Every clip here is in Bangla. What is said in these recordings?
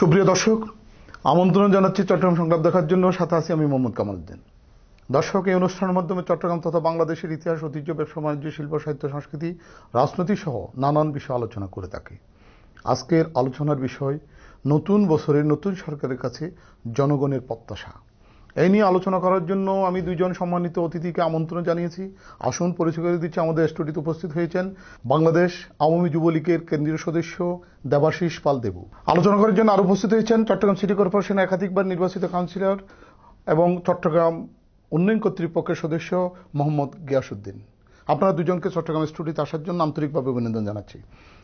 সুপ্রিয় দর্শক, আমন্ত্রণ জানাচ্ছি চট্টগ্রাম সংলাপ দেখার জন্য। সাথে আছি আমি মোহাম্মদ কামাল উদ্দিন। দর্শক, এই অনুষ্ঠানের মাধ্যমে চট্টগ্রাম তথা বাংলাদেশের ইতিহাস, ঐতিহ্য, ব্যবসা বাণিজ্য, শিল্প, সাহিত্য, সংস্কৃতি, রাজনীতি সহ নানান বিষয় আলোচনা করে থাকি। আজকের আলোচনার বিষয় নতুন বছরের নতুন সরকারের কাছে জনগণের প্রত্যাশা। এই নিয়ে আলোচনা করার জন্য আমি দুইজন সম্মানিত অতিথিকে আমন্ত্রণ জানিয়েছি। আসুন পরিচয় করে দিচ্ছি। আমাদের স্টুডিওতে উপস্থিত হয়েছেন বাংলাদেশ আওয়ামী যুবলীগের কেন্দ্রীয় সদস্য দেবাশিস পাল দেবু। আলোচনা করার জন্য আরো উপস্থিত হয়েছেন চট্টগ্রাম সিটি কর্পোরেশনের একাধিকবার নির্বাচিত কাউন্সিলর এবং চট্টগ্রাম উন্নয়ন কর্তৃপক্ষের সদস্য মোহাম্মদ গিয়াসউদ্দিন। আপনারা দুজনকে চট্টগ্রাম স্টুডিওতে আসার জন্য আন্তরিকভাবে অভিনন্দন জানাচ্ছি।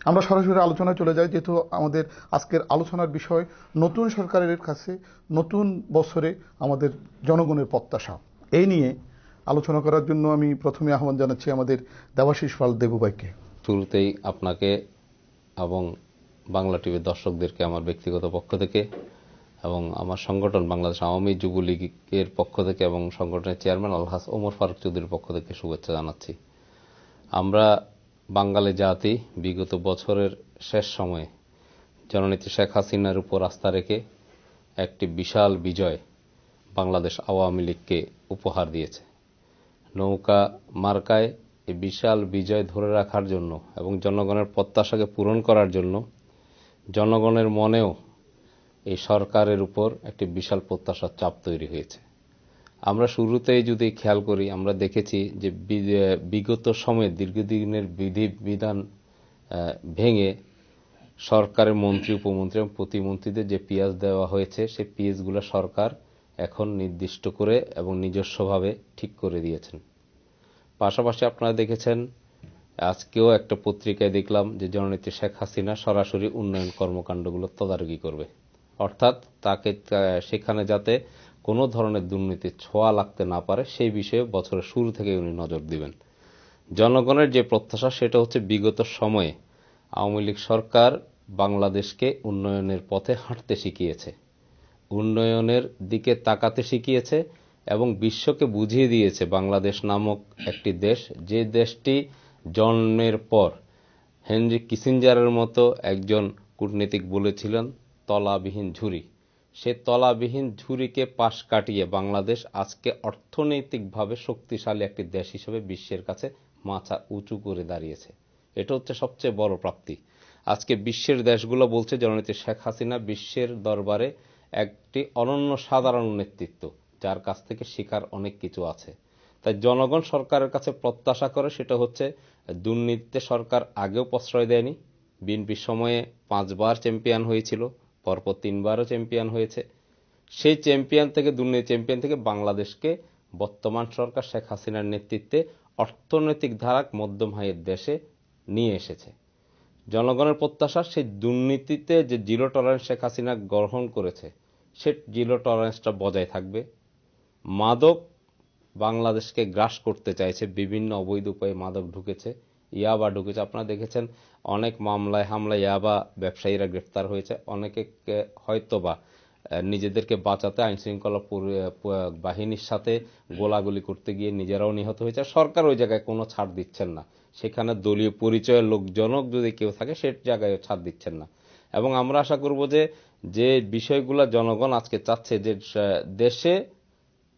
আমরা সরাসরি আলোচনায় চলে যাই, যেহেতু আমাদের আজকের আলোচনার বিষয় নতুন সরকারের কাছে নতুন বছরে আমাদের জনগণের প্রত্যাশা। এই নিয়ে আলোচনা করার জন্য আমি প্রথমে আহ্বান জানাচ্ছি আমাদের দেবাশিস পাল দেবু ভাইকে। শুরুতেই আপনাকে এবং বাংলা টিভির দর্শকদেরকে আমার ব্যক্তিগত পক্ষ থেকে এবং আমার সংগঠন বাংলাদেশ আওয়ামী যুবলীগের পক্ষ থেকে এবং সংগঠনের চেয়ারম্যান আলহাজ ওমর ফারুক চৌধুরীর পক্ষ থেকে শুভেচ্ছা জানাচ্ছি। আমরা বাঙালি জাতি বিগত বছরের শেষ সময়ে জননেত্রী শেখ হাসিনার উপর আস্থা রেখে একটি বিশাল বিজয় বাংলাদেশ আওয়ামী লীগকে উপহার দিয়েছে। নৌকা মার্কায় এই বিশাল বিজয় ধরে রাখার জন্য এবং জনগণের প্রত্যাশাকে পূরণ করার জন্য জনগণের মনেও এই সরকারের উপর একটি বিশাল প্রত্যাশার চাপ তৈরি হয়েছে। আমরা শুরুতেই যদি খেয়াল করি, আমরা দেখেছি যে বিগত সময়ে দীর্ঘদিনের বিধিবিধান ভেঙে সরকারের মন্ত্রী, উপমন্ত্রী এবং প্রতিমন্ত্রীদের যে পিয়াজ দেওয়া হয়েছে, সেই পিয়াজগুলো সরকার এখন নির্দিষ্ট করে এবং নিজস্বভাবে ঠিক করে দিয়েছেন। পাশাপাশি আপনারা দেখেছেন, আজকেও একটা পত্রিকায় দেখলাম যে জননেত্রী শেখ হাসিনা সরাসরি উন্নয়ন কর্মকাণ্ডগুলো তদারকি করবে, অর্থাৎ তাকে সেখানে যাতে কোনো ধরনের দুর্নীতির ছোঁয়া লাগতে না পারে সেই বিষয়ে বছরের শুরু থেকে উনি নজর দিবেন। জনগণের যে প্রত্যাশা সেটা হচ্ছে বিগত সময়ে আওয়ামী লীগ সরকার বাংলাদেশকে উন্নয়নের পথে হাঁটতে শিখিয়েছে, উন্নয়নের দিকে তাকাতে শিখিয়েছে এবং বিশ্বকে বুঝিয়ে দিয়েছে বাংলাদেশ নামক একটি দেশ, যে দেশটি জন্মের পর হেনরি কিসিঞ্জারের মতো একজন কূটনীতিক বলেছিলেন তলাবিহীন ঝুড়ি। সে তলাবিহীন ঝুড়িকে পাশ কাটিয়ে বাংলাদেশ আজকে অর্থনৈতিকভাবে শক্তিশালী একটি দেশ হিসেবে বিশ্বের কাছে মাথা উঁচু করে দাঁড়িয়েছে। এটা হচ্ছে সবচেয়ে বড় প্রাপ্তি। আজকে বিশ্বের দেশগুলো বলছে জননেত্রী শেখ হাসিনা বিশ্বের দরবারে একটি অনন্য সাধারণ নেতৃত্ব, যার কাছ থেকে শেখার অনেক কিছু আছে। তাই জনগণ সরকারের কাছে প্রত্যাশা করে সেটা হচ্ছে, দুর্নীতিতে সরকার আগেও প্রশ্রয় দেয়নি। বিএনপির সময়ে 5 বার চ্যাম্পিয়ন হয়েছিল, পরপর 3 বারও চ্যাম্পিয়ন হয়েছে। সেই চ্যাম্পিয়ন থেকে, দুর্নীতি চ্যাম্পিয়ন থেকে বাংলাদেশকে বর্তমান সরকার শেখ হাসিনার নেতৃত্বে অর্থনৈতিক ধারাক মধ্যম আয়ের দেশে নিয়ে এসেছে। জনগণের প্রত্যাশা সেই দুর্নীতিতে যে জিরো টলারেন্স শেখ হাসিনা গ্রহণ করেছে, সে জিরো টলারেন্সটা বজায় থাকবে। মাদক বাংলাদেশকে গ্রাস করতে চাইছে, বিভিন্ন অবৈধ উপায়ে মাদক ঢুকেছে, ইয়াবা ঢুকেছে। আপনারা দেখেছেন অনেক মামলায় হামলায় ইয়াবা ব্যবসায়ীরা গ্রেফতার হয়েছে। অনেকে হয়তোবা নিজেদেরকে বাঁচাতে আইনশৃঙ্খলা বাহিনীর সাথে গোলাগুলি করতে গিয়ে নিজেরাও নিহত হয়েছে। সরকার ওই জায়গায় কোনো ছাড় দিচ্ছেন না, সেখানে দলীয় পরিচয়ের লোকজনক যদি কেউ থাকে সে জায়গায় ছাড় দিচ্ছেন না। এবং আমরা আশা করব যে বিষয়গুলো জনগণ আজকে চাচ্ছে, যে দেশে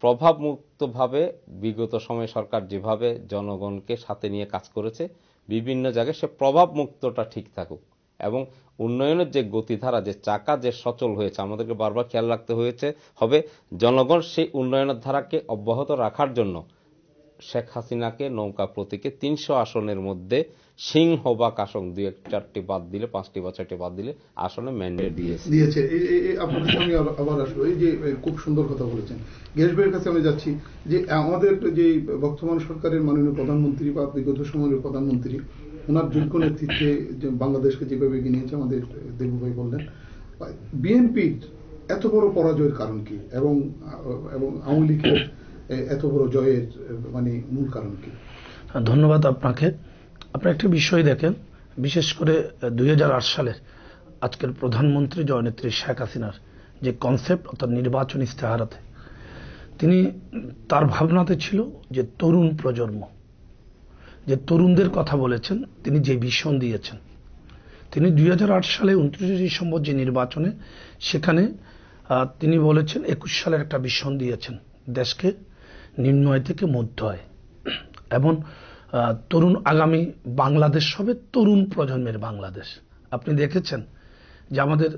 প্রভাবমুক্তভাবে বিগত সময়ে সরকার যেভাবে জনগণকে সাথে নিয়ে কাজ করেছে বিভিন্ন জায়গায়, সে প্রভাবমুক্তটা ঠিক থাকুক এবং উন্নয়নের যে গতিধারা, যে চাকা যে সচল হয়েছে, আমাদেরকে বারবার খেয়াল রাখতে হবে জনগণ সেই উন্নয়নের ধারাকে অব্যাহত রাখার জন্য শেখ হাসিনাকে নৌকা প্রতীকে 300 আসনের মধ্যে সিংহভাগ আসন 2-4টি বাদ দিলে, 5টি বা 6টি বাদ দিলে আসনে ম্যান্ডেট দিয়েছে। আপনাদের সঙ্গে আবার আসলো, এই যে খুব সুন্দর কথা বলেছেন। গেস ভাইয়ের কাছে আমি যাচ্ছি যে আমাদের যে বর্তমান সরকারের মাননীয় প্রধানমন্ত্রী বা বিগত সময়ের প্রধানমন্ত্রী, ওনার যোগ্য নেতৃত্বে বাংলাদেশকে যেভাবে এগিয়ে নিয়েছে, আমাদের দেবু ভাই বললেন, বিএনপির এত বড় পরাজয়ের কারণ কি এবং আওয়ামী লীগের এত বড় জয়ের মূল কারণ কি? ধন্যবাদ আপনাকে। আপনি একটা বিষয় দেখেন, বিশেষ করে 2008 সালের আজকের প্রধানমন্ত্রী জননেত্রী শেখ হাসিনার যে কনসেপ্ট, অর্থাৎ নির্বাচন ইস্তেহারাতে তিনি তার ভাবনাতে ছিল যে তরুণ প্রজন্ম, যে তরুণদের কথা বলেছেন, তিনি যে ভিশন দিয়েছেন, তিনি 2008 সালে 29 ডিসেম্বর যে নির্বাচনে, সেখানে তিনি বলেছেন 21 সালের একটা ভিশন দিয়েছেন, দেশকে নিম্ন আয় থেকে মধ্য আয় এবং তরুণ আগামী বাংলাদেশ হবে তরুণ প্রজন্মের বাংলাদেশ। আপনি দেখেছেন যে আমাদের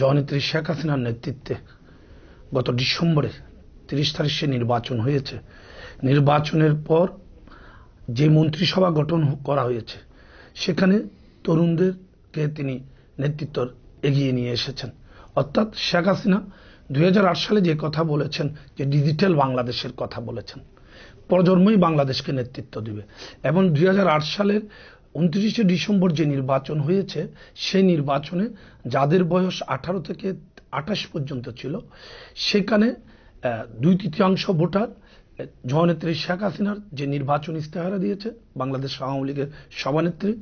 জননেত্রী শেখ হাসিনার নেতৃত্বে গত ডিসেম্বরে 30 তারিখ সে নির্বাচন হয়েছে। নির্বাচনের পর যে মন্ত্রিসভা গঠন করা হয়েছে, সেখানে তরুণদেরকে তিনি নেতৃত্ব এগিয়ে নিয়ে এসেছেন। অর্থাৎ শেখ হাসিনা 2008 সালে যে কথা বলেছেন, যে ডিজিটাল বাংলাদেশের কথা বলেছেন, প্রজন্মই বাংলাদেশকে নেতৃত্ব দিবে। এবং 2008 সালের 29 ডিসেম্বর যে নির্বাচন হয়েছে, সেই নির্বাচনে যাদের বয়স 18 থেকে 28 পর্যন্ত ছিল, সেখানে 2/3 ভোটার জননেত্রী শেখ হাসিনার যে নির্বাচন ইস্তেহারা দিয়েছে বাংলাদেশ আওয়ামী লীগের সভানেত্রী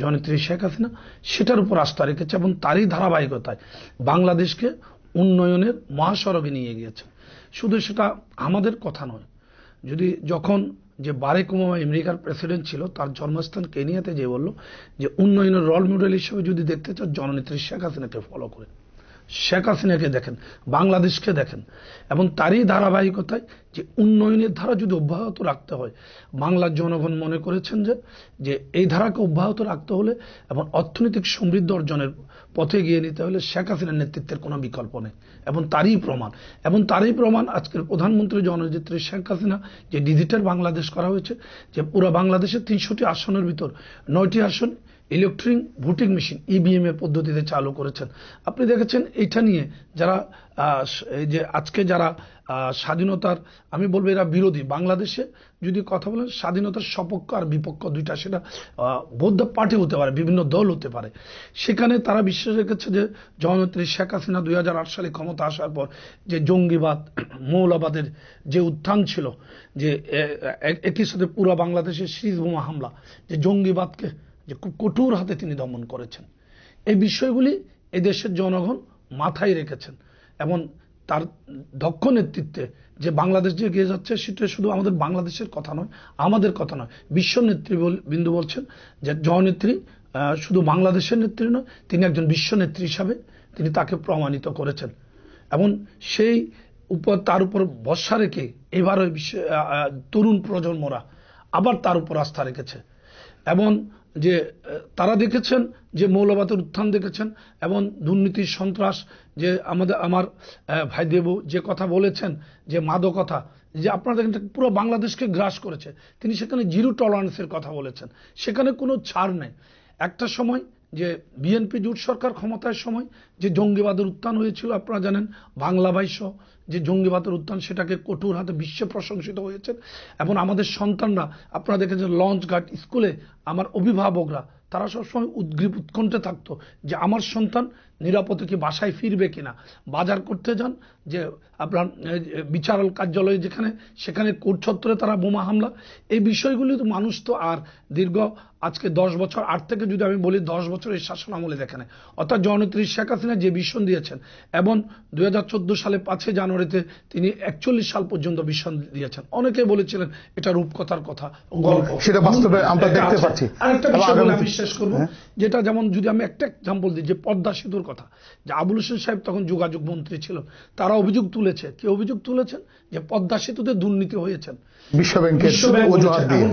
জননেত্রী শেখ হাসিনা, সেটার উপর আস্থা রেখেছে এবং তারই ধারাবাহিকতায় বাংলাদেশকে উন্নয়নের মহাসড়কে নিয়ে গিয়েছে। শুধু সেটা আমাদের কথা নয়, যখন যে বারেক ওবামা আমেরিকার প্রেসিডেন্ট ছিল, তার জন্মস্থান কেনিয়াতে যে বলল যে উন্নয়নের রোল মডেল হিসেবে যদি দেখতে চাও, জননেত্রী শেখ হাসিনাকে ফলো করে, শেখ হাসিনাকে দেখেন, বাংলাদেশকে দেখেন। এবং তারই ধারাবাহিকতায় যে উন্নয়নের ধারা যদি অব্যাহত রাখতে হয়, বাংলার জনগণ মনে করেছেন যে এই ধারাকে অব্যাহত রাখতে হলে এবং অর্থনৈতিক সমৃদ্ধি অর্জনের পথে গিয়ে নিতে হলে শেখ হাসিনার নেতৃত্বের কোনো বিকল্প নেই। এবং তারই প্রমাণ আজকের প্রধানমন্ত্রী জননেত্রী শেখ হাসিনা যে ডিজিটাল বাংলাদেশ করা হয়েছে, যে পুরো বাংলাদেশের 300টি আসনের ভিতর 9টি আসন ইলেকট্রনিক ভোটিং মেশিন ইভিএম এর পদ্ধতিতে চালু করেছেন। আপনি দেখেছেন এটা নিয়ে যারা যে আজকে যারা স্বাধীনতার, আমি বলবো এরা বিরোধী, বাংলাদেশে যদি কথা বলেন স্বাধীনতার সপক্ষ আর বিপক্ষ দুইটা, সেটা বৌদ্ধ পার্টি হতে পারে, বিভিন্ন দল হতে পারে, সেখানে তারা বিশ্বাস রেখেছে যে জননেত্রী শেখ হাসিনা 2008 সালে ক্ষমতা আসার পর যে জঙ্গিবাদ মৌলবাদের যে উত্থান ছিল, যে একই সাথে পুরো বাংলাদেশে সিরিজ বোমা হামলা, যে জঙ্গিবাদকে যে খুব কঠোর হাতে তিনি দমন করেছেন, এই বিষয়গুলি এদেশের জনগণ মাথায় রেখেছেন। এবং তার দক্ষ নেতৃত্বে যে বাংলাদেশ যে এগিয়ে যাচ্ছে, সেটা শুধু আমাদের বাংলাদেশের কথা নয়, আমাদের কথা নয়, বিশ্ব নেতৃবৃন্দ বলছেন যে জননেত্রী শুধু বাংলাদেশের নেত্রী নয়, তিনি একজন বিশ্ব নেত্রী হিসাবে তিনি তাকে প্রমাণিত করেছেন। এবং সেই তার উপর ভরসা রেখে এবার ওই তরুণ প্রজন্মরা আবার তার উপর আস্থা রেখেছে। এবং যে তারা দেখেছেন যে মৌলবাদের উত্থান দেখেছেন এবং দুর্নীতি সন্ত্রাস, যে আমার ভাই দেবু যে কথা বলেছেন, যে মাদকতা, যে আপনারা দেখেন পুরো বাংলাদেশকে গ্রাস করেছে, তিনি সেখানে জিরো টলারেন্সের কথা বলেছেন, সেখানে কোনো ছাড় নেই। একটা সময় যে বিএনপি জোট সরকার ক্ষমতার সময় যে জঙ্গিবাদের উত্থান হয়েছিল, আপনারা জানেন, বাংলা ভাই সহ যে জঙ্গিবাদের উত্থান, সেটাকে কঠোর হাতে বিশ্বে প্রশংসিত হয়েছে। এবং আমাদের সন্তানরা, আপনারা দেখেছেন লঞ্চ ঘাট স্কুলে আমার অভিভাবকরা তারা সবসময় উদ্গ্রীব উৎকণ্ঠে থাকতো যে আমার সন্তান নিরাপদে কি বাসায় ফিরবে কিনা। বাজার করতে যান, যে আপনার বিচারাল কার্যালয়ে যেখানে, সেখানে কোর্ট চত্বরে তারা বোমা হামলা, এই বিষয়গুলি তো মানুষ তো আর দীর্ঘ আজকে 10 বছর, 8 থেকে যদি আমি বলি 10 বছর এই শাসন আমলে দেখেন। অর্থাৎ জননেত্রী শেখ হাসিনা যে ভিশন দিয়েছেন, এবং 2014 সালে 5 জানুয়ারিতে তিনি 41 সাল পর্যন্ত ভিশন দিয়েছেন। অনেকে বলেছিলেন এটা রূপকথার কথা, সেটা বাস্তবে আমরা দেখতে পাচ্ছি। আরেকটা বিষয় বলে আমি শেষ করবো, যেটা যেমন যদি আমি একটা এক্সাম্পল দিই, যে পদ্মা সেতুর কথা, যে আবুল হোসেন সাহেব তখন যোগাযোগ মন্ত্রী ছিলেন, তারা অভিযোগ তুলেছে, কি অভিযোগ তুলেছেন, যে পদ্মা সেতুতে দুর্নীতি হয়েছেন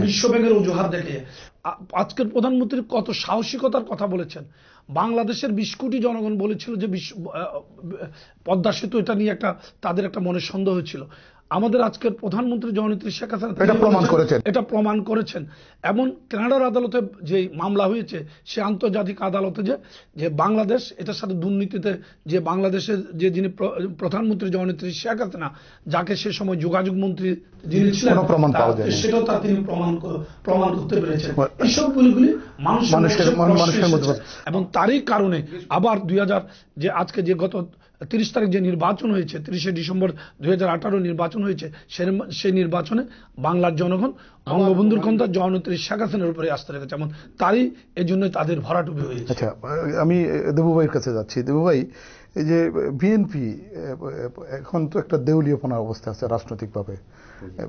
বিশ্বব্যাংকের অজুহাত দেখে। আজকের প্রধানমন্ত্রী কত সাহসিকতার কথা বলেছেন। বাংলাদেশের 20 কোটি জনগণ বলেছিল যে পদ্মা সেতু, এটা নিয়ে তাদের একটা মনে সন্দেহ ছিল। আমাদের আজকের প্রধানমন্ত্রী জননেত্রী শেখ হাসিনা এটা প্রমাণ করেছেন। এবং কানাডার আদালতে যে মামলা হয়েছে, সে আন্তর্জাতিক আদালতে যে বাংলাদেশ এটার সাথে দুর্নীতিতে, যে বাংলাদেশের যে যিনি প্রধানমন্ত্রী জননেত্রী শেখ হাসিনা, যাকে সে সময় যোগাযোগ মন্ত্রী যিনি ছিলেন, সেটাও তিনি প্রমাণ করতে পেরেছেন। এসবগুলি মানুষের মধ্যে, এবং তারই কারণে আবার 2000 যে আজকে যে গত 30 তারিখ যে নির্বাচন হয়েছে, 30 ডিসেম্বর 2018 নির্বাচন হয়েছে, সেই নির্বাচনে বাংলার জনগণ বঙ্গবন্ধুর কন্যা জননেত্রী শেখ হাসিনার উপরে আস্থা রেখেছে, এবং তারই এই জন্য তাদের ভরাডুবি হয়েছে। আচ্ছা, আমি দেবু ভাইয়ের কাছে যাচ্ছি। দেবু ভাই, এই যে বিএনপি এখন তো একটা দেউলিয়াপনার অবস্থা আছে রাজনৈতিকভাবে,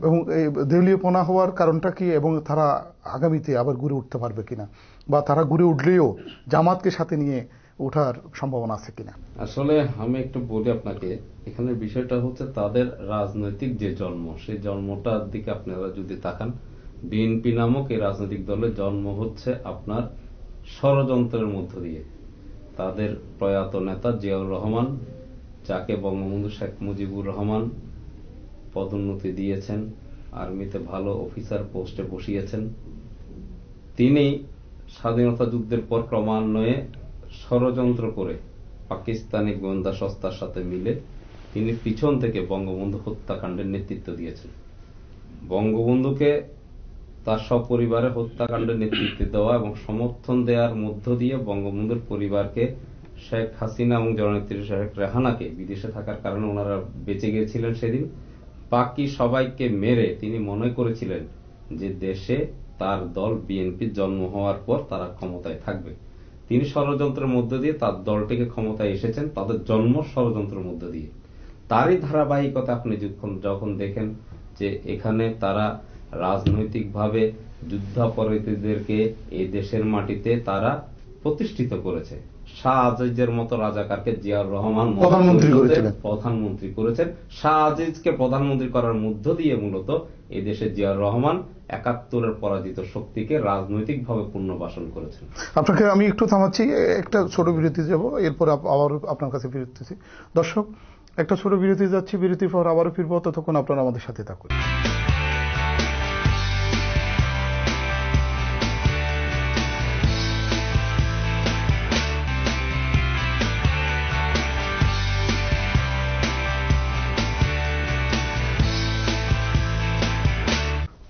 এবং এই দেউলিয়াপনা হওয়ার কারণটা কি, এবং তারা আগামীতে আবার ঘুরে উঠতে পারবে কিনা, বা তারা ঘুরে উঠলেও জামাতকে সাথে নিয়ে ওঠার সম্ভাবনা আছে কিনা? আসলে আমি একটু বলি আপনাকে, এখানে বিষয়টা হচ্ছে তাদের রাজনৈতিক যে জন্ম, সেই জন্মটার দিকে আপনারা যদি তাকান, বিএনপি নামক এই রাজনৈতিক দলের জন্ম হচ্ছে আপনার ষড়যন্ত্রের মধ্য দিয়ে। তাদের প্রয়াত নেতা জিয়াউর রহমান, যাকে বঙ্গবন্ধু শেখ মুজিবুর রহমান পদোন্নতি দিয়েছেন, আর্মিতে ভালো অফিসার পোস্টে বসিয়েছেন, তিনি স্বাধীনতা যুদ্ধের পর ক্রমান্বয়ে ষড়যন্ত্র করে পাকিস্তানি গোয়েন্দা সংস্থার সাথে মিলে তিনি পিছন থেকে বঙ্গবন্ধু হত্যাকাণ্ডের নেতৃত্ব দিয়েছেন। বঙ্গবন্ধুকে তার সপরিবারে হত্যাকাণ্ডের নেতৃত্ব দেওয়া এবং সমর্থন দেওয়ার মধ্য দিয়ে বঙ্গবন্ধুর পরিবারকে, শেখ হাসিনা এবং জননেত্রী শেখ রেহানাকে, বিদেশে থাকার কারণে ওনারা বেঁচে গিয়েছিলেন সেদিন, বাকি সবাইকে মেরে তিনি মনে করেছিলেন যে দেশে তার দল বিএনপির জন্ম হওয়ার পর তারা ক্ষমতায় থাকবে। তিনি ষড়যন্ত্রের মধ্য দিয়ে তার দলটিকে ক্ষমতায় এসেছেন, তাদের জন্ম ষড়যন্ত্রের মধ্য দিয়ে। তারই ধারাবাহিকতা আপনি যখন দেখেন যে এখানে তারা রাজনৈতিকভাবে যুদ্ধাপরাধীদেরকে এই দেশের মাটিতে তারা প্রতিষ্ঠিত করেছে। শাহ আজিজের মতো রাজাকারকে জিয়াউর রহমান প্রধানমন্ত্রী করেছেন। শাহ আজিজকে প্রধানমন্ত্রী করার মধ্য দিয়ে মূলত এই দেশে জিয়াউর রহমান ৭১-এর পরাজিত শক্তিকে রাজনৈতিকভাবে পুনর্বাসন করেছেন। আপনাকে আমি একটু থামাচ্ছি, একটা ছোট বিরতি যাব, এরপর আবার আপনার কাছে ফিরতেছি। দর্শক, একটা ছোট বিরতি যাচ্ছি, বিরতির পর আবারও ফিরবো, ততক্ষণ আপনারা আমাদের সাথে থাকুন।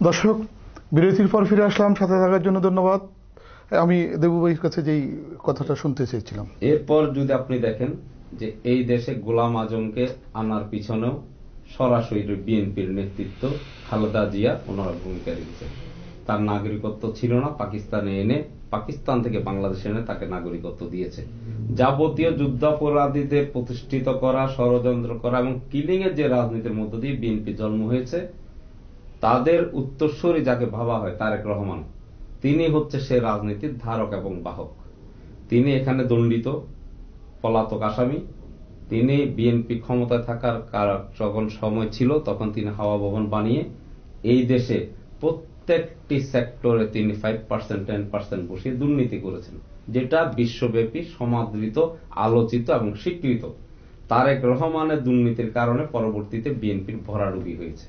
দর্শক, বিরতির পর ফিরে আসলাম, সাথে থাকার জন্য ধন্যবাদ। আমি দেবু ভাইয়ের কাছে যেই কথাটা শুনতে চেয়েছিলাম, এরপর যদি আপনি দেখেন যে এই দেশে গোলাম আজমকে আনার পিছনেও সরাসরি বিএনপির নেতৃত্ব, খালেদা জিয়া ওনারা ভূমিকা রেখেছেন। তার নাগরিকত্ব ছিল না, পাকিস্তানে এনে, পাকিস্তান থেকে বাংলাদেশে এনে তাকে নাগরিকত্ব দিয়েছে। যাবতীয় যুদ্ধাপরাধীদের প্রতিষ্ঠিত করা, ষড়যন্ত্র করা এবং কিলিং এর যে রাজনীতির মধ্য দিয়ে বিএনপি জন্ম হয়েছে, তাদের উত্তরসূরি যাকে ভাবা হয় তারেক রহমান, তিনি হচ্ছে সে রাজনীতির ধারক এবং বাহক। তিনি এখানে দণ্ডিত পলাতক আসামি। তিনি বিএনপি ক্ষমতায় থাকার যখন সময় ছিল তখন তিনি হাওয়া ভবন বানিয়ে এই দেশে প্রত্যেকটি সেক্টরে তিনি 5%, 10% বসিয়ে দুর্নীতি করেছেন, যেটা বিশ্বব্যাপী সমাদৃত, আলোচিত এবং স্বীকৃত। তারেক রহমানের দুর্নীতির কারণে পরবর্তীতে বিএনপির ভরাডুবি হয়েছে।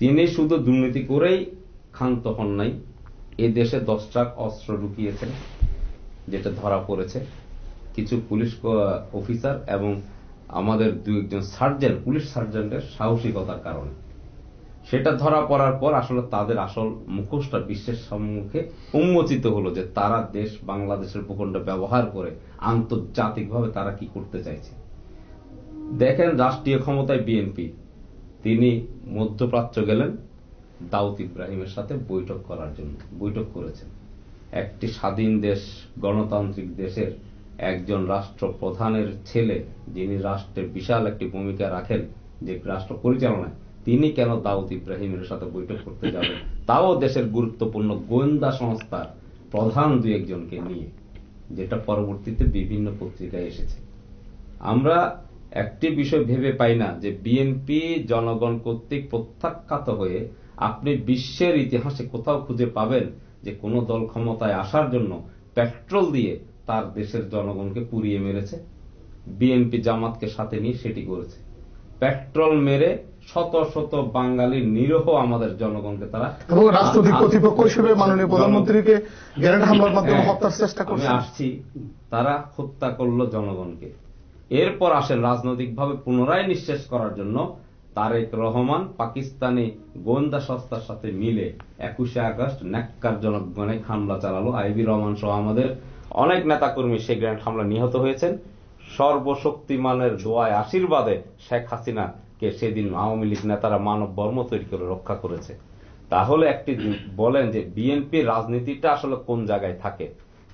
তিনি শুধু দুর্নীতি করেই ক্ষান্ত হন নাই, এ দেশে 10 ট্রাক অস্ত্র ঢুকিয়েছেন, যেটা ধরা পড়েছে। কিছু পুলিশ অফিসার এবং আমাদের 2-1 সার্জেন্ট, পুলিশ সার্জেন্টের সাহসিকতার কারণে সেটা ধরা পড়ার পর আসলে তাদের আসল মুখোশটা বিশ্বের সম্মুখে উন্মোচিত হলো, যে তারা দেশ বাংলাদেশের ভূখণ্ড ব্যবহার করে আন্তর্জাতিকভাবে তারা কি করতে চাইছে। দেখেন, রাষ্ট্রীয় ক্ষমতায় বিএনপি, তিনি মধ্যপ্রাচ্য গেলেন দাউদ ইব্রাহিমের সাথে বৈঠক করার জন্য, বৈঠক করেছেন। একটি স্বাধীন দেশ, গণতান্ত্রিক দেশের একজন রাষ্ট্রপ্রধানের ছেলে, যিনি রাষ্ট্রের বিশাল একটি ভূমিকা রাখেন যে রাষ্ট্র পরিচালনায়, তিনি কেন দাউদ ইব্রাহিমের সাথে বৈঠক করতে যাবেন, তাও দেশের গুরুত্বপূর্ণ গোয়েন্দা সংস্থার প্রধান 2-1 জনকে নিয়ে, যেটা পরবর্তীতে বিভিন্ন পত্রিকায় এসেছে। আমরা একটি বিষয় ভেবে পাই না যে বিএনপি জনগণ কর্তৃক প্রত্যাখ্যাত হয়ে আপনি বিশ্বের ইতিহাসে কোথাও খুঁজে পাবেন যে কোন দল ক্ষমতায় আসার জন্য পেট্রোল দিয়ে তার দেশের জনগণকে পুড়িয়ে মেরেছে। বিএনপি জামাতকে সাথে নিয়ে সেটি করেছে, পেট্রোল মেরে শত শত বাঙালির নিরীহ আমাদের জনগণকে তারা, এবং রাষ্ট্রপতি কর্তৃপক্ষ হিসেবে মাননীয় প্রধানমন্ত্রীকে গ্রেনেড হামলার মাধ্যমে হত্যার চেষ্টা করছে। আমি আসছি, তারা হত্যা করলো জনগণকে। এরপর আসেন রাজনৈতিকভাবে পুনরায় নিঃশেষ করার জন্য তারেক রহমান পাকিস্তানি গোয়েন্দা সংস্থার সাথে মিলে 21শে আগস্ট ন্যাক্কারজনক গ্রেনেড হামলা চালালো। আইবি রহমান সহ আমাদের অনেক নেতাকর্মী সেই গ্রেনেড হামলা নিহত হয়েছেন। সর্বশক্তিমানের দোয়ায়, আশীর্বাদে শেখ হাসিনাকে সেদিন আওয়ামী লীগ নেতারা মানব বর্ম তৈরি করে রক্ষা করেছে। তাহলে একটি বলেন যে বিএনপির রাজনীতিটা আসলে কোন জায়গায় থাকে।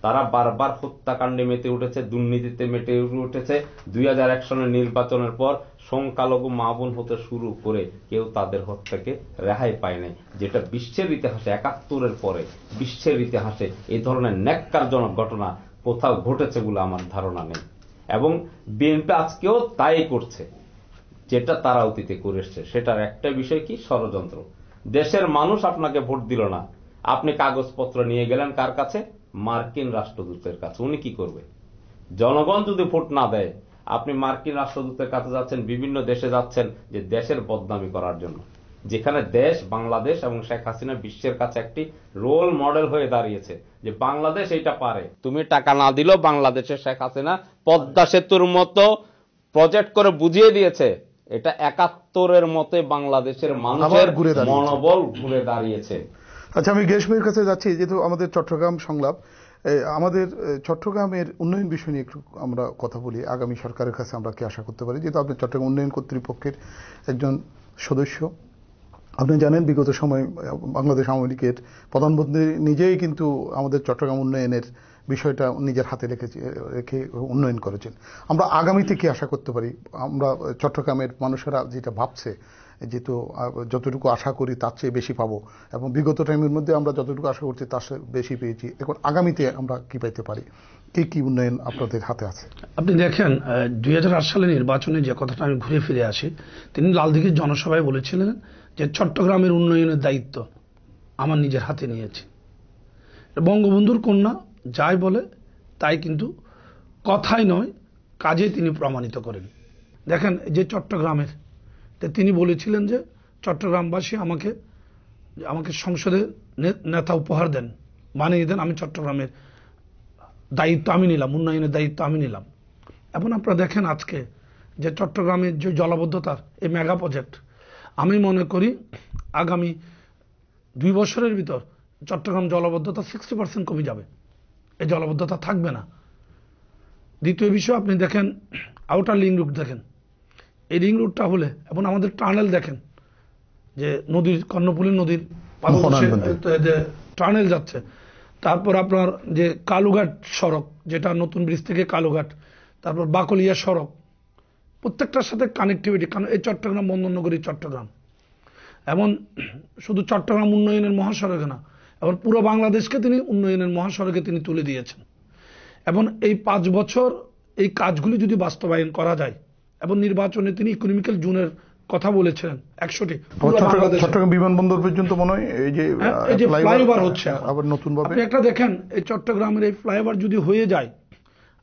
তারা বারবার হত্যাকাণ্ডে মেতে উঠেছে, দুর্নীতিতে মেতে উঠেছে। 2001 সালের নির্বাচনের পর সংখ্যালঘু মা বোন হতে শুরু করে কেউ তাদের হাত থেকে রেহাই পায় নাই, যেটা বিশ্বের ইতিহাসে 71-এর পরে বিশ্বের ইতিহাসে এই ধরনের ন্যাক্কারজনক ঘটনা কোথাও ঘটেছে বলে আমার ধারণা নেই। এবং বিএনপি আজকেও তাই করছে, যেটা তারা অতীতে করে এসছে। সেটার একটা বিষয় কি? ষড়যন্ত্র। দেশের মানুষ আপনাকে ভোট দিল না, আপনি কাগজপত্র নিয়ে গেলেন কার কাছে? মার্কিন রাষ্ট্রদূতের কাছে। উনি কি করবে? জনগণ যদি ভোট না দেয়, আপনি মার্কিন রাষ্ট্রদূতের কাছে যাচ্ছেন, বিভিন্ন দেশে যাচ্ছেন যে দেশের বদনামি করার জন্য, যেখানে দেশ বাংলাদেশ এবং শেখ হাসিনা বিশ্বের কাছে একটি রোল মডেল হয়ে দাঁড়িয়েছে যে বাংলাদেশ এইটা পারে। তুমি টাকা না দিলেও বাংলাদেশের শেখ হাসিনা পদ্মা সেতুর মতো প্রজেক্ট করে বুঝিয়ে দিয়েছে। এটা 71-এর মতে বাংলাদেশের মানুষের মনোবল ঘুরে দাঁড়িয়েছে। আচ্ছা, আমি গ্যাসমের কাছে যাচ্ছি। যেহেতু আমাদের চট্টগ্রাম সংলাপ, আমাদের চট্টগ্রামের উন্নয়ন বিষয় নিয়ে একটু আমরা কথা বলি। আগামী সরকারের কাছে আমরা কি আশা করতে পারি? যেহেতু আপনি চট্টগ্রাম উন্নয়ন কর্তৃপক্ষের একজন সদস্য, আপনি জানেন বিগত সময় বাংলাদেশ আওয়ামী লীগের প্রধানমন্ত্রী নিজেই কিন্তু আমাদের চট্টগ্রাম উন্নয়নের বিষয়টা নিজের হাতে রেখে উন্নয়ন করেছেন। আমরা আগামীতে কি আশা করতে পারি? আমরা চট্টগ্রামের মানুষেরা যেটা ভাবছে, যেহেতু যতটুকু আশা করি তার চেয়ে বেশি পাবো, এবং বিগত টাইমের মধ্যে আমরা যতটুকু আশা করছি তার চেয়ে বেশি পেয়েছি। এখন আগামীতে আমরা কি পাইতে পারি? কি কি উন্নয়ন আপনাদের হাতে আছে? আপনি দেখেন 2008 সালের নির্বাচনে যে কথাটা আমি ঘুরে ফিরে আসি, তিনি লালদিঘির জনসভায় বলেছিলেন যে চট্টগ্রামের উন্নয়নের দায়িত্ব আমার নিজের হাতে নিয়েছি। বঙ্গবন্ধুর কন্যা যাই বলে তাই কিন্তু কথাই নয়, কাজে তিনি প্রমাণিত করেন। দেখেন যে চট্টগ্রামের, তিনি বলেছিলেন যে চট্টগ্রামবাসী আমাকে সংসদে নেতা উপহার দেন, বানিয়ে দেন, আমি চট্টগ্রামের দায়িত্ব আমি নিলাম, উন্নয়নের দায়িত্ব আমি নিলাম। এবং আপনারা দেখেন আজকে যে চট্টগ্রামের যে জলাবদ্ধতার এই মেগা প্রজেক্ট, আমি মনে করি আগামী 2 বছরের ভিতর চট্টগ্রাম জলাবদ্ধতা 60% কমে যাবে, এই জলাবদ্ধতা থাকবে না। দ্বিতীয় বিষয়, আপনি দেখেন আউটার লিঙ্ক রুট দেখেন, এই রিং রুটটা হলে, এবং আমাদের টানেল দেখেন যে নদীর কর্ণফুলী নদীর টানেল যাচ্ছে। তারপর আপনার যে কালুঘাট সড়ক, যেটা নতুন ব্রিজ থেকে কালুঘাট, তারপর বাকলিয়া সড়ক, প্রত্যেকটার সাথে কানেক্টিভিটি। কারণ এই চট্টগ্রাম বন্দরনগরী চট্টগ্রাম, এমন শুধু চট্টগ্রাম উন্নয়নের মহাসড়কে না, এবং পুরো বাংলাদেশকে তিনি উন্নয়নের মহাসড়কে তিনি তুলে দিয়েছেন। এবং এই 5 বছর এই কাজগুলি যদি বাস্তবায়ন করা যায়, এবং নির্বাচনে তিনি ইকোনমিক্যাল জোনের কথা বলেছিলেন 100টি। চট্টগ্রাম বিমানবন্দর পর্যন্ত মনে হয় এই যে ফ্লাইওভার হচ্ছে আবার নতুন ভাবে। আপনি একটা দেখেন এই চট্টগ্রামের এই ফ্লাইওভার যদি হয়ে যায়,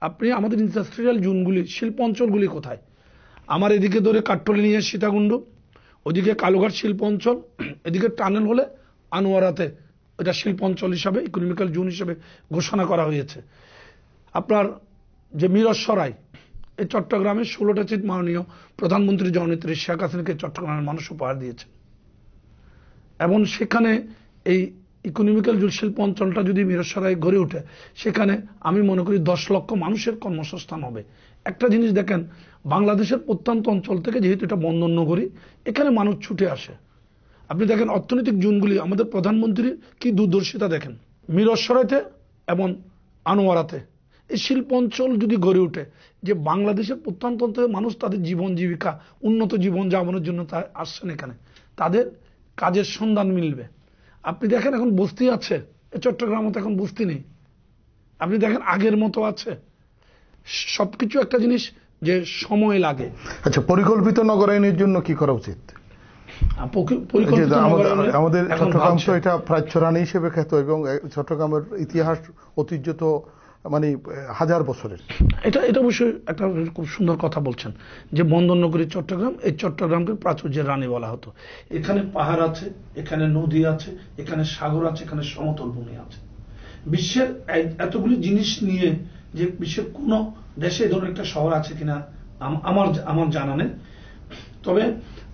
আপনি আমাদের ইন্ডাস্ট্রিয়াল জোনগুলি, শিল্প অঞ্চলগুলি কোথায়? আমার এদিকে ধরে কাঠটলি নিয়ে সীতাকুণ্ড, ওদিকে কালুঘাট শিল্প অঞ্চল, এদিকে টানেল হলে আনোয়ারাতে এটা শিল্প অঞ্চল হিসাবে, ইকোনমিক্যাল জোন হিসাবে ঘোষণা করা হয়েছে। আপনার যে মিরসরাই, এই চট্টগ্রামে 16টা চিট মাননীয় প্রধানমন্ত্রী জননেত্রী শেখ হাসিনাকে চট্টগ্রামের মানুষ উপহার দিয়েছে। এবং সেখানে এই ইকোনমিক্যাল জোন শিল্প অঞ্চলটা যদি মিরসরাই গড়ে ওঠে, সেখানে আমি মনে করি 10 লক্ষ মানুষের কর্মসংস্থান হবে। একটা জিনিস দেখেন, বাংলাদেশের প্রত্যন্ত অঞ্চল থেকে, যেহেতু এটা বন্দর নগরী, এখানে মানুষ ছুটে আসে। আপনি দেখেন অর্থনৈতিক জোনগুলি, আমাদের প্রধানমন্ত্রীর কি দূরদর্শিতা দেখেন। মিরসরাইতে এবং আনোয়ারাতে এই শিল্প অঞ্চল যদি গড়ে ওঠে, যে বাংলাদেশের প্রত্যন্ত অঞ্চলের মানুষ তাদের জীবন জীবিকা, উন্নত জীবন যাপনের জন্য আসছেন এখানে, তাদের কাজের সন্ধান মিলবে। আপনি দেখেন এখন বস্তি আছে, এই চট্টগ্রামে এখন বস্তি নেই। আপনি দেখেন আগের মতো আছে। সবকিছু একটা জিনিস যে সময় লাগে। আচ্ছা, পরিকল্পিত নগরায়নের জন্য কি করা উচিত? আমাদের চট্টগ্রাম তো এটা প্রাচ্যরানী হিসেবে খ্যাত, এবং চট্টগ্রামের ইতিহাস ঐতিহ্য তো মানে হাজার বছরের। এটা অবশ্যই একটা খুব সুন্দর কথা বলছেন যে বন্দর নগরী চট্টগ্রাম, এই চট্টগ্রামকে প্রাচুর্যের রানী বলা হতো। এখানে পাহাড় আছে, এখানে নদী আছে, এখানে সাগর আছে, এখানে সমতল ভূমি আছে। বিশ্বের এতগুলি জিনিস নিয়ে যে বিশ্বের কোন দেশে এই ধরনের একটা শহর আছে কিনা আমার জানা নেই। তবে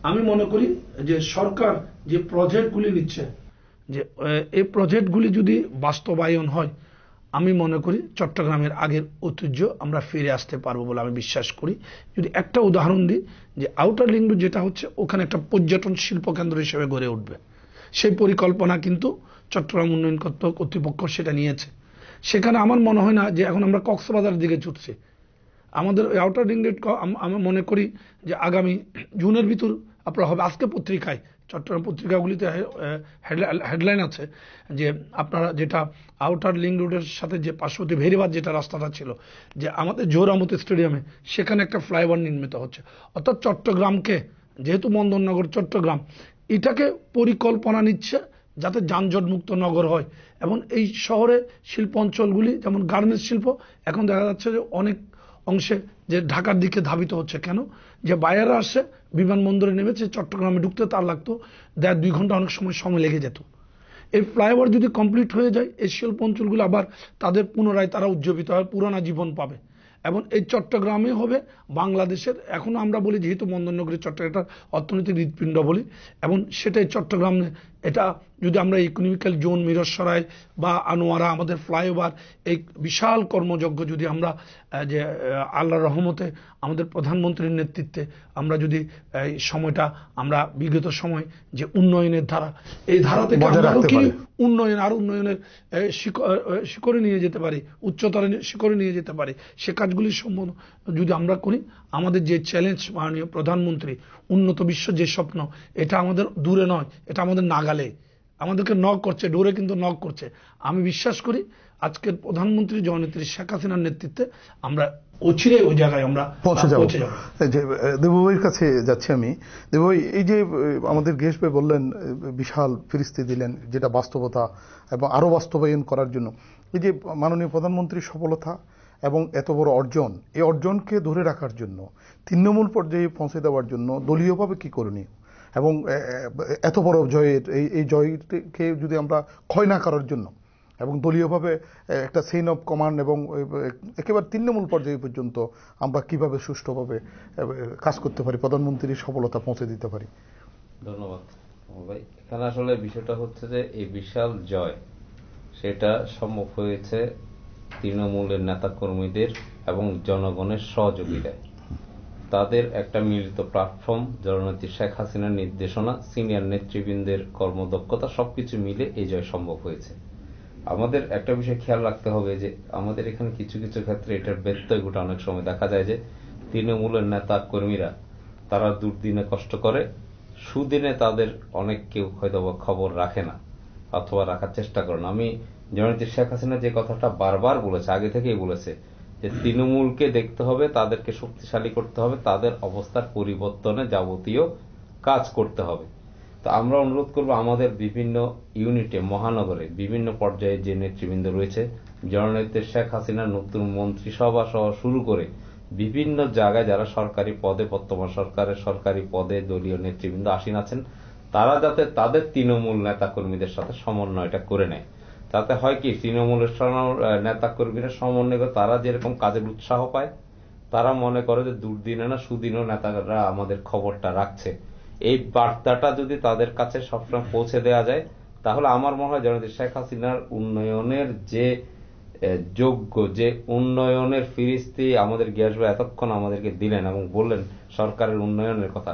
আমি মনে করি যে সরকার যে প্রজেক্টগুলি নিচ্ছে, যে এই প্রজেক্টগুলি যদি বাস্তবায়ন হয়, আমি মনে করি চট্টগ্রামের আগের ঐতিহ্য আমরা ফিরে আসতে পারবো বলে আমি বিশ্বাস করি। যদি একটা উদাহরণ দিই, যে আউটার লিঙ্ক রোড যেটা হচ্ছে, ওখানে একটা পর্যটন শিল্প কেন্দ্র হিসেবে গড়ে উঠবে। সেই পরিকল্পনা কিন্তু চট্টগ্রাম উন্নয়ন কর্তৃপক্ষ সেটা নিয়েছে। সেখানে আমার মনে হয় না যে এখন আমরা কক্সবাজারের দিকে ছুটছি। আমাদের আউটার রিং রোড আমি মনে করি যে আগামী জুনের ভিতর আপনার হবে। আজকে পত্রিকায়, চট্টগ্রাম পত্রিকাগুলিতে হেডলাইন আছে যে আপনারা যেটা আউটার লিঙ্ক রোডের সাথে যে পার্শ্ববর্তী ভেরিবাদ যেটা রাস্তাটা ছিল, যে আমাদের জোহরামতি স্টেডিয়ামে সেখানে একটা ফ্লাইওভার নির্মিত হচ্ছে। অর্থাৎ চট্টগ্রামকে, যেহেতু বন্দরনগর চট্টগ্রাম, এটাকে পরিকল্পনা নিচ্ছে যাতে যানজটমুক্ত নগর হয়। এবং এই শহরে শিল্প অঞ্চলগুলি যেমন গার্মেন্টস শিল্প এখন দেখা যাচ্ছে যে অনেক অংশে যে ঢাকার দিকে ধাবিত হচ্ছে। কেন? যে বায়াররা আসে, বিমানবন্দরে নেমেছে, চট্টগ্রামে ঢুকতে তার লাগতো 1.5-2 ঘন্টা, অনেক সময় লেগে যেত। এই ফ্লাইওভার যদি কমপ্লিট হয়ে যায়, এই শিল্প অঞ্চলগুলো আবার তাদের পুনরায় তারা উজ্জীবিত হয়, পুরানা জীবন পাবে। এবং এই চট্টগ্রামে হবে বাংলাদেশের, এখনো আমরা বলি যেহেতু বন্দরনগরী চট্টগ্রাম অর্থনৈতিক হৃৎপিণ্ড বলি, এবং সেটাই চট্টগ্রাম, এটা যদি আমরা ইকোনমিক্যাল জোন, মিরসরাই বা আনোয়ারা, আমাদের ফ্লাইওভার, এই বিশাল কর্মযজ্ঞ যদি আমরা যে আল্লাহর রহমতে আমাদের প্রধানমন্ত্রীর নেতৃত্বে আমরা যদি এই সময়টা আমরা বিগত সময় যে উন্নয়নের ধারা, এই ধারা থেকে আমরা আরো উন্নয়নের শিখরে নিয়ে যেতে পারি, উচ্চতর শিখরে নিয়ে যেতে পারি, সে কাজগুলি সম্ভব যদি আমরা করি। আমাদের যে চ্যালেঞ্জ, মাননীয় প্রধানমন্ত্রী, উন্নত বিশ্ব যে স্বপ্ন, এটা আমাদের দূরে নয়, এটা আমাদের নাগালে, আমাদেরকে নক করছে, ডোরে কিন্তু নক করছে। আমি বিশ্বাস করি আজকের প্রধানমন্ত্রী জননেত্রী শেখ হাসিনার নেতৃত্বে আমরা অচিরে ওই জায়গায় আমরা পৌঁছে যাব। দেবুভাইয়ের কাছে যাচ্ছি আমি। দেবুভাই, এই যে আমাদের গেস্ট ভাই বললেন বিশাল ফিরিস্তি দিলেন, যেটা বাস্তবতা এবং আরো বাস্তবায়ন করার জন্য, এই যে মাননীয় প্রধানমন্ত্রীর সফলতা এবং এত বড় অর্জন, এই অর্জনকে ধরে রাখার জন্য, তৃণমূল পর্যায়ে পৌঁছে দেওয়ার জন্য দলীয়ভাবে কি করণীয়, এবং এত বড় জয়ের এই জয়কে যদি আমরা ক্ষয় না করার জন্য, এবং দলীয়ভাবে একটা চেইন অফ কমান্ড এবং একেবারে তৃণমূল পর্যায়ে পর্যন্ত আমরা কিভাবে সুষ্ঠুভাবে কাজ করতে পারি, প্রধানমন্ত্রীর সফলতা পৌঁছে দিতে পারি? ধন্যবাদ ভাই। এখানে আসলে বিষয়টা হচ্ছে যে এই বিশাল জয়, সেটা সম্ভব হয়েছে তৃণমূলের নেতাকর্মীদের এবং জনগণের সহযোগিতায়। তাদের একটা মিলিত প্ল্যাটফর্ম, জননেত্রী শেখ হাসিনার নির্দেশনা, সিনিয়র নেতৃবৃন্দের কর্মদক্ষতা, সবকিছু মিলে এই জয় সম্ভব হয়েছে। আমাদের একটা বিষয় খেয়াল রাখতে হবে যে আমাদের এখানে কিছু কিছু ক্ষেত্রে এটার ব্যত্যয় ঘটে। অনেক সময় দেখা যায় যে তৃণমূলের নেতা কর্মীরা তারা দুর্দিনে কষ্ট করে, সুদিনে তাদের অনেক কেউ হয়তো খবর রাখে না অথবা রাখার চেষ্টা করে না। আমি জননেত্রী শেখ হাসিনা যে কথাটা বারবার বলেছে, আগে থেকেই বলেছে, যে তৃণমূলকে দেখতে হবে, তাদেরকে শক্তিশালী করতে হবে, তাদের অবস্থার পরিবর্তনে যাবতীয় কাজ করতে হবে। তো আমরা অনুরোধ করব আমাদের বিভিন্ন ইউনিটে, মহানগরে বিভিন্ন পর্যায়ে যে নেতৃবৃন্দ রয়েছে, জননেত্রী শেখ হাসিনার নতুন মন্ত্রিসভা সহ শুরু করে বিভিন্ন জায়গায় যারা সরকারি পদে, বর্তমান সরকারের সরকারি পদে দলীয় নেতৃবৃন্দ আসীন আছেন, তারা যাতে তাদের তৃণমূল নেতাকর্মীদের সাথে সমন্বয়টা করে নেয়। তাতে হয় কি, তৃণমূলের নেতাকর্মীরা সমন্বয় করে তারা যেরকম কাজের উৎসাহ পায়, তারা মনে করে যে দুর্দিনে না সুদিনও নেতারা আমাদের খবরটা রাখছে। এই বার্তাটা যদি তাদের কাছে সবসময় পৌঁছে দেওয়া যায়, তাহলে আমার মনে হয় জননেত্রী শেখ হাসিনার উন্নয়নের যে যোগ্য, যে উন্নয়নের ফিরিস্তি আমাদের গ্যাস ভাই এতক্ষণ আমাদেরকে দিলেন এবং বললেন সরকারের উন্নয়নের কথা,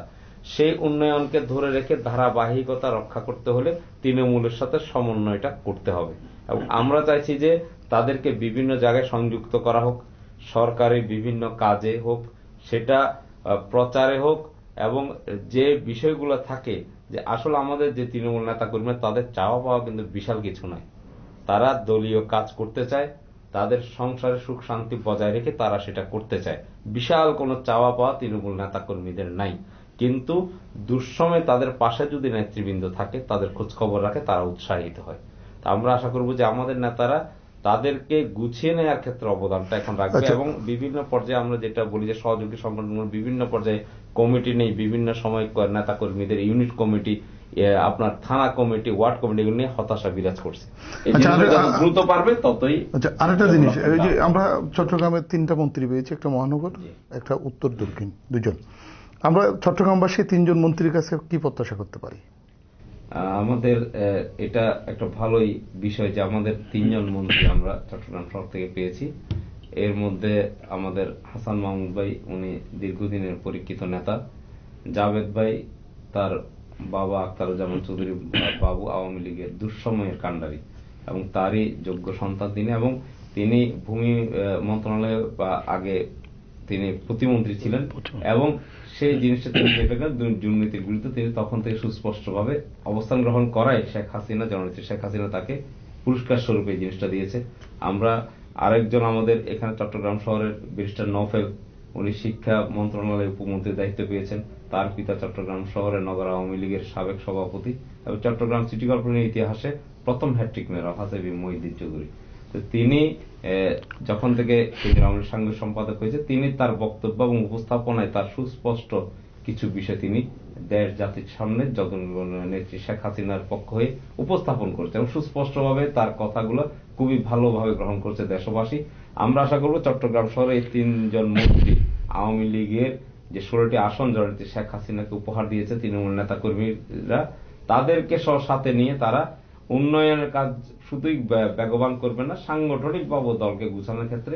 সেই উন্নয়নকে ধরে রেখে ধারাবাহিকতা রক্ষা করতে হলে তৃণমূলের সাথে সমন্বয়টা করতে হবে। এবং আমরা চাইছি যে তাদেরকে বিভিন্ন জায়গায় সংযুক্ত করা হোক, সরকারি বিভিন্ন কাজে হোক, সেটা প্রচারে হোক, এবং যে বিষয়গুলো থাকে যে আসলে আমাদের যে তৃণমূল নেতা কর্মী, তাদের চাওয়া পাওয়া কিন্তু বিশাল কিছু নয়। তারা দলীয় কাজ করতে চায়, তাদের সংসারে সুখ শান্তি বজায় রেখে তারা সেটা করতে চায়। বিশাল কোনো চাওয়া পাওয়া তৃণমূল নেতা কর্মীদের নাই, কিন্তু দুঃসময়ে তাদের পাশে যদি নেতৃবৃন্দ থাকে, তাদের খোঁজ খবর রাখে, তারা উৎসাহিত হয়। আমরা আশা করব যে আমাদের নেতারা তাদেরকে গুছিয়ে নেওয়ার ক্ষেত্রে অবদানটা এখন রাখবে। এবং বিভিন্ন পর্যায়ে আমরা যেটা বলি যে সহযোগী সংগঠনগুলো বিভিন্ন পর্যায়ে কমিটি নেই, বিভিন্ন সময় নেতা কর্মীদের ইউনিট কমিটি, আপনার থানা কমিটি, ওয়ার্ড কমিটি, এগুলো নিয়ে হতাশা বিরাজ করছে। দ্রুত পারবে ততই। আরেকটা জিনিস, এই যে আমরা চট্টগ্রামের 3টা মন্ত্রী পেয়েছি, একটা মহানগর, একটা উত্তর দক্ষিণ, 2জন। আমরা চট্টগ্রামবাসী 3জন মন্ত্রীর কাছে কি প্রত্যাশা করতে পারি? আমাদের এটা একটা ভালোই বিষয় যে আমাদের 3জন মন্ত্রী আমরা চট্টগ্রাম শহর থেকে পেয়েছি। এর মধ্যে আমাদের হাসান মাহমুদ ভাই, উনি দীর্ঘদিনের পরীক্ষিত নেতা। জাভেদ ভাই, তার বাবা আখতারুজ্জামান চৌধুরী বাবু আওয়ামী লীগের দুঃসময়ের কাণ্ডারি এবং তারই যোগ্য সন্তান তিনি। এবং তিনি ভূমি মন্ত্রণালয়ে বা আগে তিনি প্রতিমন্ত্রী ছিলেন এবং সেই জিনিসটা তিনি দুর্নীতির বিরুদ্ধে তিনি তখন থেকে সুস্পষ্টভাবে অবস্থান গ্রহণ করায় শেখ হাসিনা, জননেত্রী শেখ হাসিনা তাকে পুরস্কার স্বরূপে এই জিনিসটা দিয়েছে। আমরা আরেকজন আমাদের এখানে চট্টগ্রাম শহরের ব্যারিস্টার নওফেল, উনি শিক্ষা মন্ত্রণালয়ের উপমন্ত্রীর দায়িত্ব পেয়েছেন। তার পিতা চট্টগ্রাম শহরের নগর আওয়ামী লীগের সাবেক সভাপতি এবং চট্টগ্রাম সিটি কর্পোরেশনের ইতিহাসে প্রথম hat trick mayor Alhaj A B Mohiuddin Chowdhury. তো তিনি যখন থেকে সাংগঠনিক সম্পাদক হয়েছে, তিনি তার বক্তব্য এবং উপস্থাপনায় তার সুস্পষ্ট কিছু বিষয় তিনি দেশ জাতির সামনে নেত্রী শেখ হাসিনার পক্ষ হয়ে উপস্থাপন করছে এবং সুস্পষ্টভাবে তার কথাগুলো খুবই ভালোভাবে গ্রহণ করছে দেশবাসী। আমরা আশা করব চট্টগ্রাম শহরে এই 3 জন মন্ত্রী আওয়ামী লীগের যে 16টি আসন জননেত্রী শেখ হাসিনাকে উপহার দিয়েছে তৃণমূল নেতা কর্মীরা, তাদেরকে সাথে নিয়ে তারা উন্নয়নের কাজ শুধুই বেগবান করবে না, সাংগঠনিকভাবে দলকে গুছানোর ক্ষেত্রে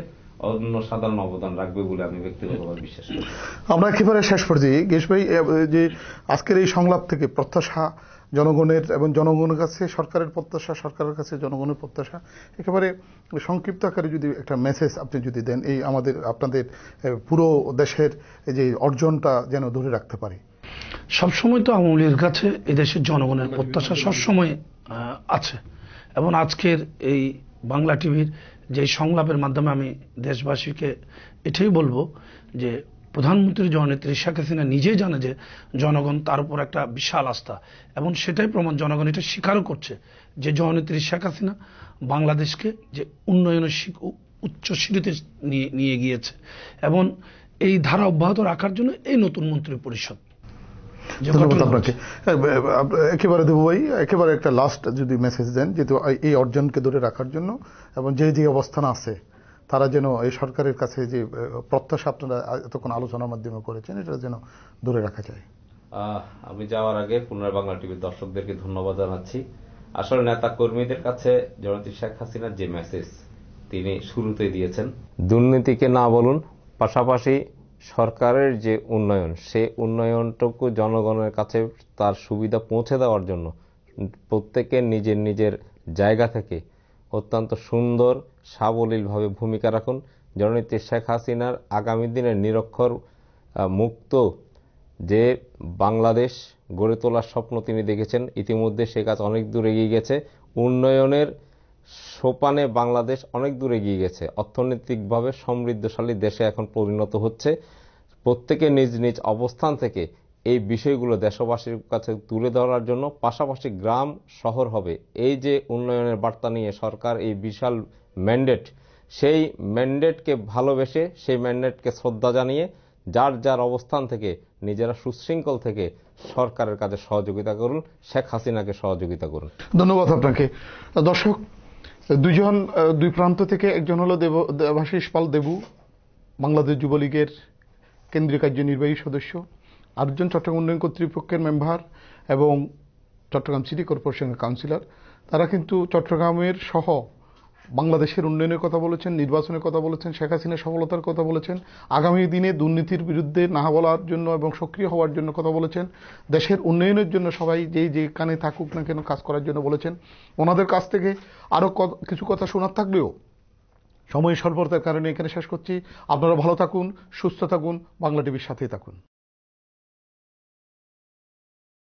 অন্য সাধারণ অবদান রাখবে বলে আমি ব্যক্তিগতভাবে বিশ্বাস করি। আমরা একেবারে শেষ পর্যায়ে গেশ ভাই, যে আজকের এই সংলাপ থেকে প্রত্যাশা জনগণের এবং জনগণের কাছে সরকারের প্রত্যাশা, সরকারের কাছে জনগণের প্রত্যাশা, একেবারে সংক্ষিপ্ত আকারে যদি একটা মেসেজ আপনি যদি দেন, এই আপনাদের পুরো দেশের যে অর্জনটা যেন ধরে রাখতে পারি। সবসময় তো আওয়ামী লীগের কাছে এদেশের জনগণের প্রত্যাশা সবসময় আছে, এবং আজকের এই বাংলা টিভির যে সংলাপের মাধ্যমে আমি দেশবাসীকে এটাই বলবো যে প্রধানমন্ত্রী জননেত্রী শেখ হাসিনা নিজেই জানে যে জনগণ তার উপর একটা বিশাল আস্থা, এবং সেটাই প্রমাণ, জনগণ এটা স্বীকারও করছে যে জননেত্রী শেখ হাসিনা বাংলাদেশকে যে উন্নয়নের উচ্চ সিঁড়িতে নিয়ে গিয়েছে, এবং এই ধারা অব্যাহত রাখার জন্য এই নতুন মন্ত্রী পরিষদ। ধন্যবাদ আপনাকে। একেবারে দেবু ভাই, একেবারে একটা লাস্ট যদি মেসেজ দেন, যেহেতু এই অর্জনকে ধরে রাখার জন্য এবং যে অবস্থান আছে তারা যেন এই সরকারের কাছে যে প্রত্যাশা আপনারা এতক্ষণ আলোচনার মাধ্যমে করেছেন, এটা যেন ধরে রাখা যায়। আমি যাওয়ার আগে পুনরায় বাংলা টিভির দর্শকদেরকে ধন্যবাদ জানাচ্ছি। আসলে নেতা কর্মীদের কাছে জননেত্রী শেখ হাসিনার যে মেসেজ তিনি শুরুতে দিয়েছেন, দুর্নীতিকে না বলুন, পাশাপাশি সরকারের যে উন্নয়ন, সেই উন্নয়নটুকু জনগণের কাছে তার সুবিধা পৌঁছে দেওয়ার জন্য প্রত্যেকে নিজের নিজের জায়গা থেকে অত্যন্ত সুন্দর সাবলীলভাবে ভূমিকা রাখুন। জননেত্রী শেখ হাসিনার আগামী দিনের নিরক্ষর মুক্ত যে বাংলাদেশ গড়ে তোলার স্বপ্ন তিনি দেখেছেন, ইতিমধ্যে সে কাজ অনেক দূর এগিয়ে গেছে। উন্নয়নের সোপানে বাংলাদেশ অনেক দূর এগিয়ে গেছে, অর্থনৈতিকভাবে সমৃদ্ধশালী দেশে এখন পরিণত হচ্ছে। প্রত্যেকে নিজ নিজ অবস্থান থেকে এই বিষয়গুলো দেশবাসীর কাছে তুলে ধরার জন্য, পাশাপাশি গ্রাম শহর হবে, এই যে উন্নয়নের বার্তা নিয়ে সরকার এই বিশাল ম্যান্ডেট, সেই ম্যান্ডেটকে ভালোবেসে, সেই ম্যান্ডেটকে শ্রদ্ধা জানিয়ে যার যার অবস্থান থেকে নিজেরা সুশৃঙ্খল থেকে সরকারের কাজে সহযোগিতা করুন, শেখ হাসিনাকে সহযোগিতা করুন। ধন্যবাদ আপনাকে। দর্শক, দুই প্রান্ত থেকে, একজন হলো দেবাশিস পাল দেবু, বাংলাদেশ যুবলীগের কেন্দ্রীয় কার্যনির্বাহী সদস্য, আরেকজন চট্টগ্রাম উন্নয়ন কর্তৃপক্ষের মেম্বার এবং চট্টগ্রাম সিটি কর্পোরেশনের কাউন্সিলর। তারা কিন্তু চট্টগ্রামের সহ বাংলাদেশের উন্নয়নের কথা বলেছেন, নির্বাচনের কথা বলেছেন, শেখ হাসিনার সফলতার কথা বলেছেন, আগামী দিনে দুর্নীতির বিরুদ্ধে না বলার জন্য এবং সক্রিয় হওয়ার জন্য কথা বলেছেন, দেশের উন্নয়নের জন্য সবাই যেখানে থাকুক না কেন কাজ করার জন্য বলেছেন। ওনাদের কাছ থেকে আরও কিছু কথা শোনার থাকলেও সময় স্বল্পতার কারণে এখানে শেষ করছি। আপনারা ভালো থাকুন, সুস্থ থাকুন, বাংলা টিভির সাথেই থাকুন।